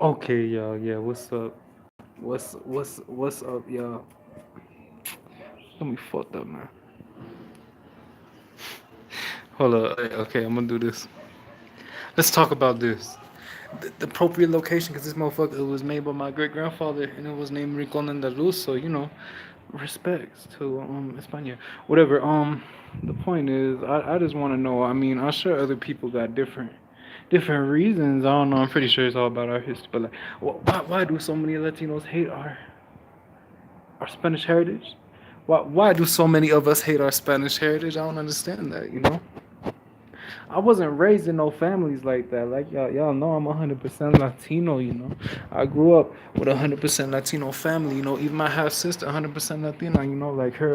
Okay, y'all. Yeah, what's up? What's up, y'all? Let me fucked up, man. Hold up. Okay, I'm gonna do this. Let's talk about this. The appropriate location, because this motherfucker it was made by my great grandfather, and it was named Rincon Andaluz. So respects to España. Whatever. The point is, I just want to know. I mean, I'm sure other people got different reasons. I don't know. I'm pretty sure it's all about our history, but like, why do so many Latinos hate our Spanish heritage? Why do so many of us hate our Spanish heritage? I don't understand that. I wasn't raised in no families like that. Like y'all know I'm 100% Latino. I grew up with a 100% Latino family. Even my half sister 100% Latina. Like her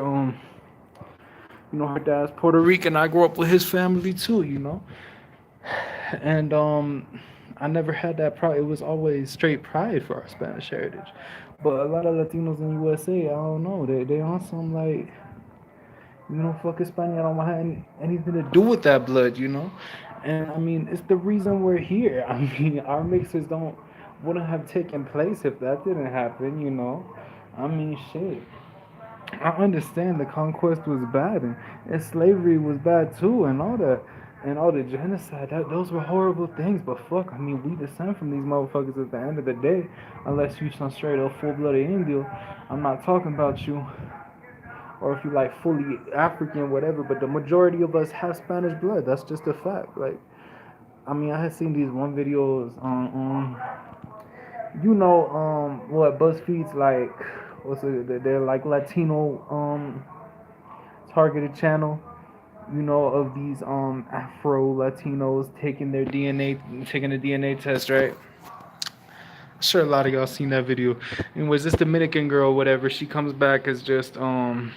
dad's Puerto Rican. I grew up with his family too. And I never had that pride. It was always straight pride for our Spanish heritage. But a lot of Latinos in USA, I don't know. They on some like fuck España. I don't want anything to do with that blood. And I mean, it's the reason we're here. I mean, our mixes don't wouldn't have taken place if that didn't happen. I mean, shit. I understand the conquest was bad and slavery was bad too and all that. And all the genocide, those were horrible things. But fuck, I mean, we descend from these motherfuckers at the end of the day. Unless you some straight up full blooded Indio. I'm not talking about you or if you like fully African, whatever. But the majority of us have Spanish blood. That's just a fact. Like, I mean, I had seen these one videos on, what BuzzFeed's like. What's it? They're like Latino targeted channel. Of these Afro Latinos taking the DNA test, right? Sure, a lot of y'all seen that video. Anyways, this Dominican girl, whatever, she comes back as just third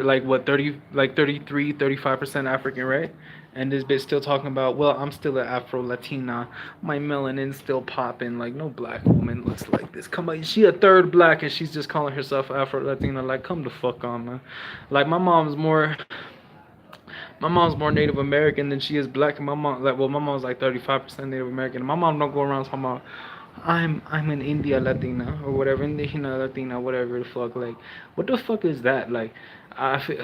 like what 30 like 33, 35% African, right? And this bitch still talking about, well, I'm still an Afro Latina, my melanin's still popping, like no black woman looks like this. Come on, she a third black and she's just calling herself Afro Latina. Like, come the fuck on, man. Like, my mom's more Native American than she is black. And my mom's like 35% Native American. And my mom don't go around talking about I'm an India Latina or whatever, Indígena Latina, whatever the fuck. Like, what the fuck is that? Like, I feel,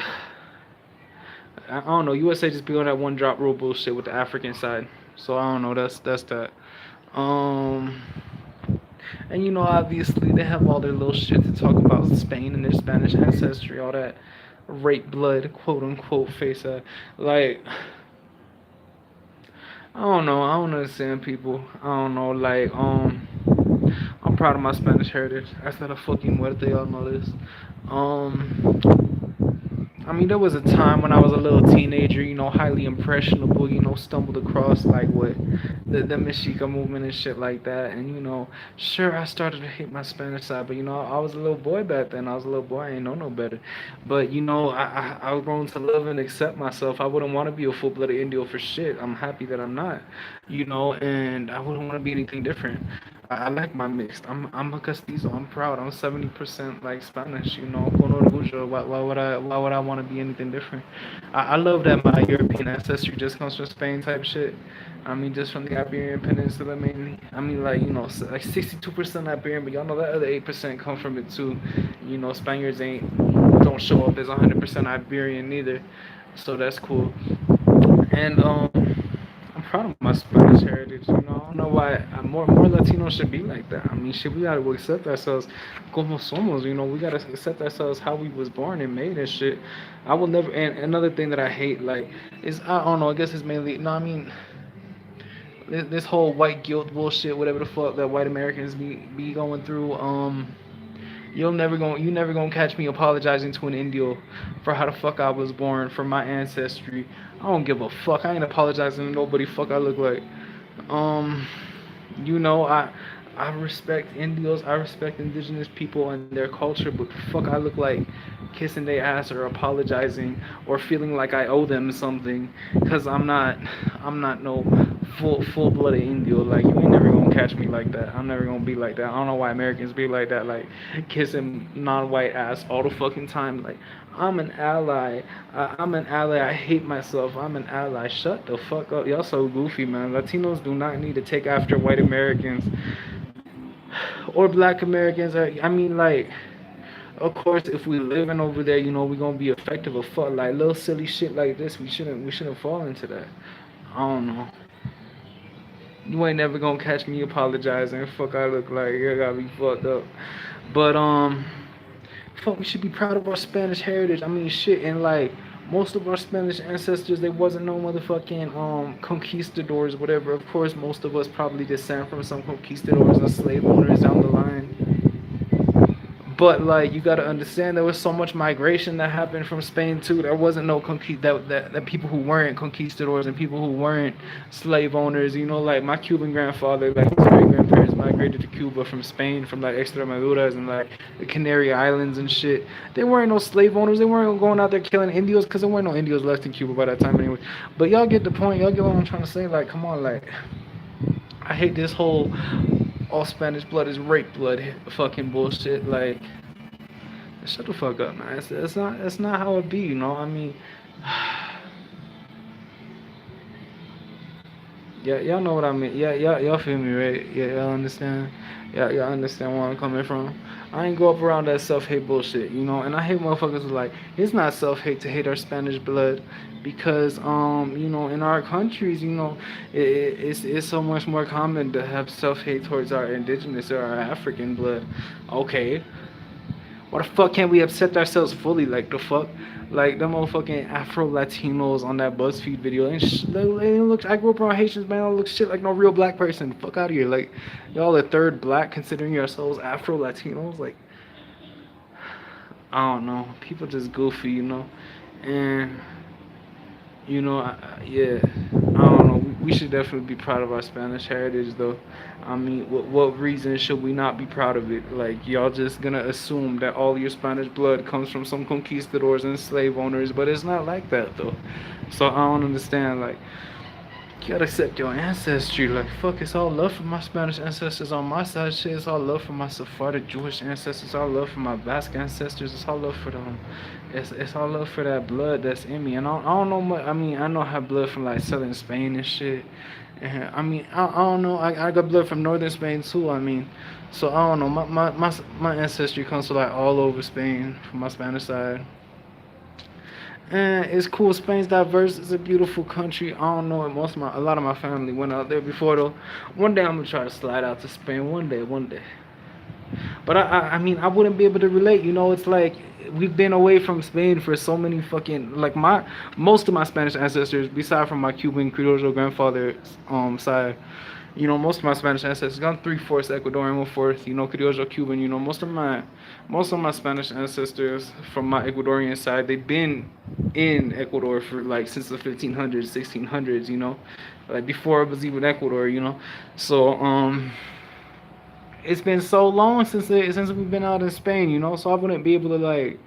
I don't know. USA just be on that one drop rule bullshit with the African side. So I don't know. That's that. Um, and obviously they have all their little shit to talk about Spain and their Spanish ancestry, all that rape blood, quote unquote, face. Like, I don't know. I don't understand people. I don't know. Like, I'm proud of my Spanish heritage. Hasta la fucking muerte, y'all know this. I mean, there was a time when I was a little teenager, highly impressionable, stumbled across like what the Mexica movement and shit like that, and sure, I started to hate my Spanish side, but I was a little boy back then. I was a little boy, I ain't know no better, but I've grown to love and accept myself. I wouldn't want to be a full-blooded Indio for shit. I'm happy that I'm not, and I wouldn't want to be anything different. I like my mixed. I'm a castizo. I'm proud. I'm 70% like Spanish. Con orgullo. Why would I want to be anything different? I love that my European ancestry just comes from Spain type shit. I mean, just from the Iberian Peninsula mainly. I mean, like like 62% Iberian, but y'all know that other 8% come from it too. Spaniards don't show up as 100% Iberian neither, so that's cool. And I'm proud of my Spanish heritage. I don't know why more Latinos should be like that. I mean, shit, we gotta accept ourselves como somos. We gotta accept ourselves how we was born and made and shit. I will never. And another thing that I hate, like, is I don't know. I guess it's mainly no. I mean, this whole white guilt bullshit, whatever the fuck that white Americans be going through. You never gonna catch me apologizing to an Indio for how the fuck I was born, for my ancestry. I don't give a fuck. I ain't apologizing to nobody. Fuck I look like. Um, I respect Indios. I respect indigenous people and their culture, but fuck I look like kissing their ass or apologizing or feeling like I owe them something, cause I'm not no full blooded Indio. Like, you ain't never gonna catch me like that. I'm never gonna be like that. I don't know why Americans be like that, like kissing non-white ass all the fucking time. Like, I'm an ally. I'm an ally. I hate myself. I'm an ally. Shut the fuck up. Y'all so goofy, man. Latinos do not need to take after white Americans or black Americans. I mean, like, of course, if we living over there, we gonna be effective as fuck. Like little silly shit like this, we shouldn't fall into that. I don't know. You ain't never gonna catch me apologizing. Fuck, I look like I gotta be fucked up. But fuck, we should be proud of our Spanish heritage. I mean, shit, and like most of our Spanish ancestors, they wasn't no motherfucking conquistadors, whatever. Of course, most of us probably descend from some conquistadors and slave owners down the line. But like, you gotta understand, there was so much migration that happened from Spain too. There wasn't no that people who weren't conquistadors and people who weren't slave owners. Like my Cuban grandfather, like his great grandparents migrated to Cuba from Spain, from like Extremaduras and like the Canary Islands and shit. They weren't no slave owners. They weren't going out there killing Indios because there weren't no Indios left in Cuba by that time anyway. But y'all get the point. Y'all get what I'm trying to say. Like, come on, like, I hate this whole all Spanish blood is rape blood fucking bullshit. Like, shut the fuck up, man. It's not how it be, I mean, yeah, y'all know what I mean. Yeah, y'all feel me, right? Yeah, y'all understand. Yeah, y'all understand where I'm coming from. I ain't go up around that self-hate bullshit, and I hate motherfuckers who like, it's not self-hate to hate our Spanish blood, because in our countries, it's so much more common to have self-hate towards our indigenous or our African blood. Okay, why the fuck can't we accept ourselves fully? Like, the fuck? Like, the motherfucking Afro Latinos on that BuzzFeed video. I grew up around Haitians, man. I don't look shit like no real black person. Fuck out of here. Like, y'all a third black considering yourselves Afro Latinos? Like, I don't know. People just goofy, And yeah, I don't know. We should definitely be proud of our Spanish heritage, though. I mean, what reason should we not be proud of it? Like, y'all just gonna assume that all your Spanish blood comes from some conquistadors and slave owners, but it's not like that, though. So I don't understand. Like, you gotta accept your ancestry. Like, fuck, it's all love for my Spanish ancestors on my side. Shit, it's all love for my Sephardic Jewish ancestors. It's all love for my Basque ancestors. It's all love for them. It's all love for that blood that's in me. And I don't know much. I mean, I know I have blood from like southern Spain and shit. And I mean, I don't know. I got blood from northern Spain too. I mean, so I don't know. My ancestry comes from like all over Spain from my Spanish side. And it's cool. Spain's diverse. It's a beautiful country. I don't know. A lot of my family went out there before though. One day I'm gonna try to slide out to Spain. One day. But I mean, I wouldn't be able to relate. It's like we've been away from Spain for so many fucking like most of my Spanish ancestors, beside from my Cuban Criollo grandfather's side. Most of my Spanish ancestors gone 3/4 Ecuadorian, 1/4, Criollo Cuban. Most of my Spanish ancestors from my Ecuadorian side, they've been in Ecuador for like since the 1500s, 1600s. Like before it was even Ecuador. So it's been so long since we've been out in Spain. So I wouldn't be able to like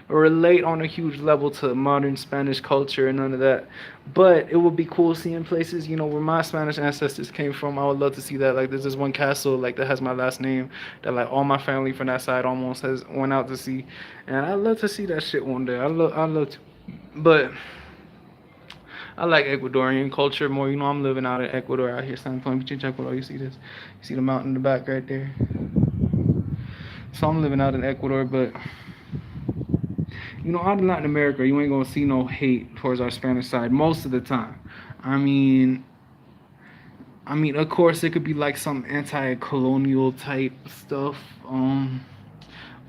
relate on a huge level to modern Spanish culture and none of that. But it would be cool seeing places, where my Spanish ancestors came from. I would love to see that. Like, there's this one castle, like, that has my last name that, like, all my family from that side almost has went out to see. And I'd love to see that shit one day. I love to. But I like Ecuadorian culture more. I'm living out in Ecuador out here, San Point Beach, Ecuador. You see this? You see the mountain in the back right there? So I'm living out in Ecuador, but out in Latin America, you ain't gonna see no hate towards our Spanish side most of the time. I mean, of course, it could be like some anti-colonial type stuff,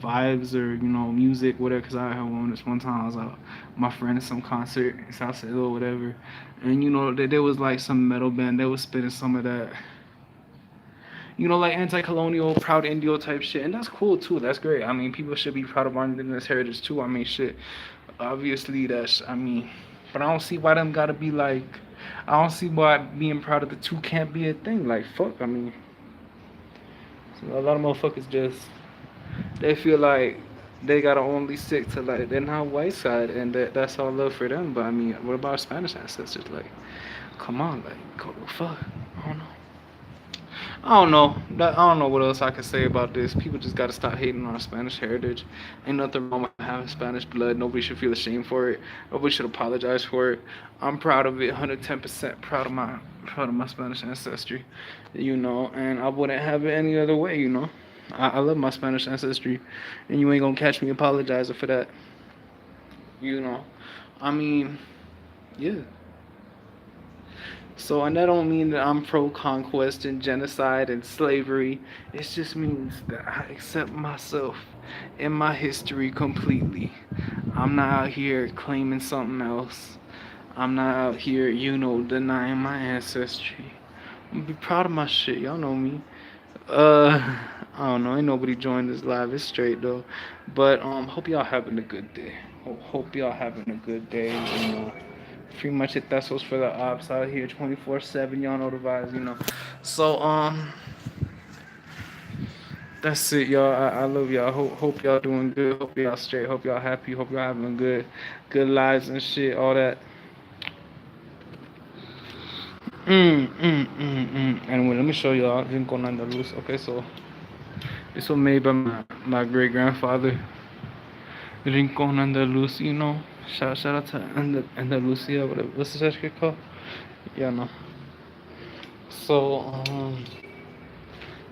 vibes or music, whatever. Cause I had one time I was out with my friend at some concert in South Salem or whatever, and there was like some metal band that was spitting some of that. Like anti-colonial, proud Indio type shit, and that's cool too. That's great. I mean, people should be proud of our indigenous heritage too. I mean, shit. Obviously, but I don't see why them gotta be like. I don't see why being proud of the two can't be a thing. Like, fuck. I mean, so a lot of motherfuckers they feel like they gotta only stick to like they're not white side, and that's all love for them. But I mean, what about Spanish ancestors? Like, come on, like, go fuck. I don't know. I don't know. I don't know what else I can say about this. People just gotta stop hating on our Spanish heritage. Ain't nothing wrong with having Spanish blood. Nobody should feel ashamed for it. Nobody should apologize for it. I'm proud of it. 110% proud of my Spanish ancestry. And I wouldn't have it any other way. I love my Spanish ancestry, and you ain't gonna catch me apologizing for that. You know. I mean, yeah. So, and that don't mean that I'm pro conquest and genocide and slavery. It just means that I accept myself and my history completely. I'm not out here claiming something else. I'm not out here, denying my ancestry. I'm be proud of my shit. Y'all know me. I don't know. Ain't nobody joined this live. It's straight though. But hope y'all having a good day. Hope y'all having a good day. Pretty much hit that source for the ops out here 24/7. Y'all know the vibes. So that's it, y'all. I love y'all. Hope y'all doing good. Hope y'all straight. Hope y'all happy. Hope y'all having good lives and shit. All that. Anyway, let me show y'all Rincon Andaluz. Okay, so this was made by my great grandfather. Rincon Andaluz, Shout out to Andalusia, what's the shit called? Yeah, no. So,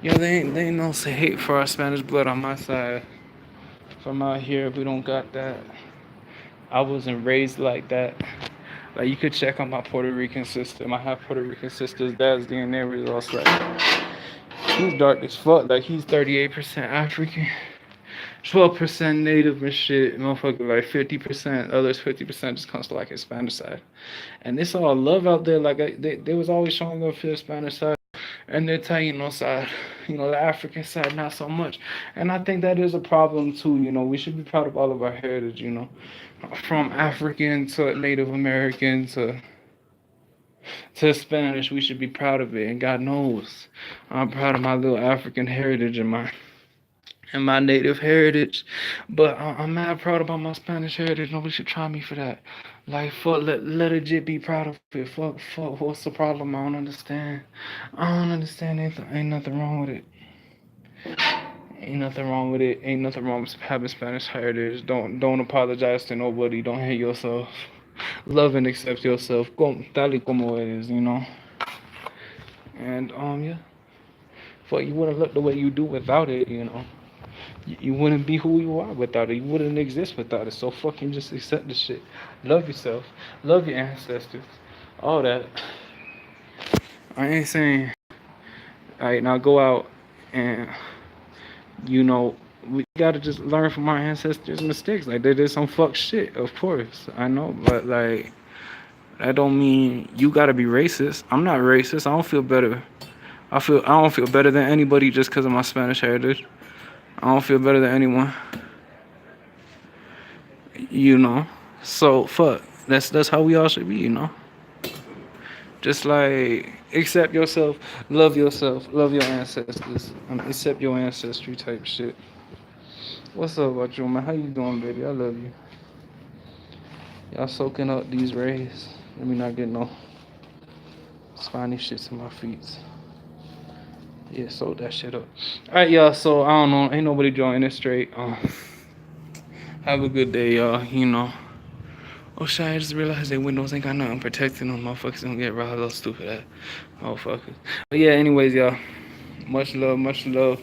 they ain't no say hate for our Spanish blood on my side. From out here, we don't got that. I wasn't raised like that. Like, you could check on my Puerto Rican sister. My half Puerto Rican sister's dad's DNA results. Like, he's dark as fuck. Like, he's 38% African, 12% native and shit. Motherfucker, like 50%. Others 50% just comes to like his Spanish side. And it's all love out there. Like, they was always showing love for the Spanish side and the Taino side. The African side, not so much. And I think that is a problem too. We should be proud of all of our heritage. From African to Native American to Spanish, we should be proud of it. And God knows, I'm proud of my little African heritage and my native heritage. But I'm mad proud about my Spanish heritage. Nobody should try me for that. Like, fuck, let a jit be proud of it. Fuck, what's the problem? I don't understand. Ain't nothing wrong with it. Ain't nothing wrong with it. Ain't nothing wrong with having Spanish heritage. Don't apologize to nobody. Don't hate yourself. Love and accept yourself. Tal y como eres, And yeah. But you wouldn't look the way you do without it, You wouldn't be who you are without it. You wouldn't exist without it. So fucking just accept the shit. Love yourself. Love your ancestors. All that. I ain't saying, alright, now go out and, we gotta just learn from our ancestors' mistakes. Like, they did some fuck shit, of course. I know, but like, that don't mean you gotta be racist. I'm not racist. I don't feel better. I don't feel better than anybody just because of my Spanish heritage. I don't feel better than anyone. So fuck. That's how we all should be, Just like accept yourself, love your ancestors, accept your ancestry type shit. What's up about you, man? How you doing, baby? I love you. Y'all soaking up these rays. Let me not get no spiny shits in my feet. Yeah, soak that shit up. Alright, y'all, so I don't know. Ain't nobody joining this straight. Have a good day, y'all, Oh shit, I just realized that windows ain't got nothing protecting them. Motherfuckers don't get robbed, those stupid ass motherfuckers. But yeah, anyways, y'all. Much love,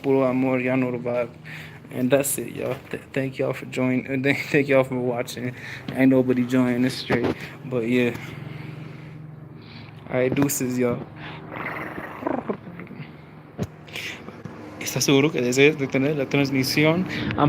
puro amor, y'all know the vibe. And that's it, y'all. Thank y'all for joining. Thank y'all for watching. Ain't nobody joining this straight. But yeah. Alright, deuces, y'all. ¿Estás seguro que deseas detener la transmisión?